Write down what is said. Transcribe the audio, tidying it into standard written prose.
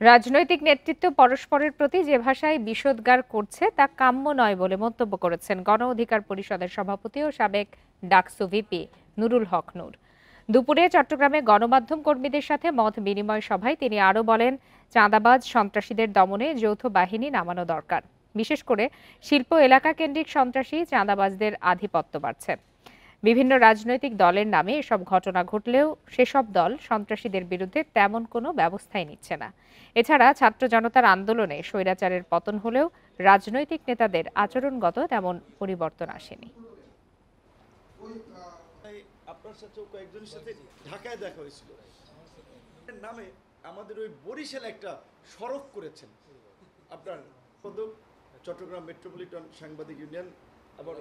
রাজনৈতিক নেতৃত্ব পরস্পরের প্রতি যে ভাষায় বিষোদ্গার করছে তা কাম্য নয় বলে মন্তব্য করেছেন গণ অধিকার পরিষদের সভাপতি ও সাবেক ডাকসু ভিপি নুরুল হক নূর। দুপুরে চট্টগ্রামে গণমাধ্যম কর্মীদের সাথে মত বিনিময় সভায় তিনি আরও বলেন, চাঁদাবাজ সন্ত্রাসীদের দমনে যৌথ বাহিনী নামানো দরকার। বিশেষ করে শিল্প এলাকা কেন্দ্রিক সন্ত্রাসী চাঁদাবাজদের আধিপত্য বাড়ছে। বিভিন্ন রাজনৈতিক দলের নামে এসব ঘটনা ঘটলেও সেসব দল সন্ত্রাসীদের বিরুদ্ধে তেমন কোনো ব্যবস্থাই নিচ্ছে না। এছাড়া ছাত্র জনতার আন্দোলনে স্বৈরাচারের পতন হলেও রাজনৈতিক নেতাদের আচরণগত তেমন পরিবর্তন আসেনি। আপনার সাথে কয়েকজনের সাথে ঢাকায় দেখা হয়েছিল, নামে আমাদের ওই বরিশাল একটা সড়ক করেছেন আপনার চট্টগ্রাম মেট্রোপলিটন সাংবাদিক ইউনিয়ন আবার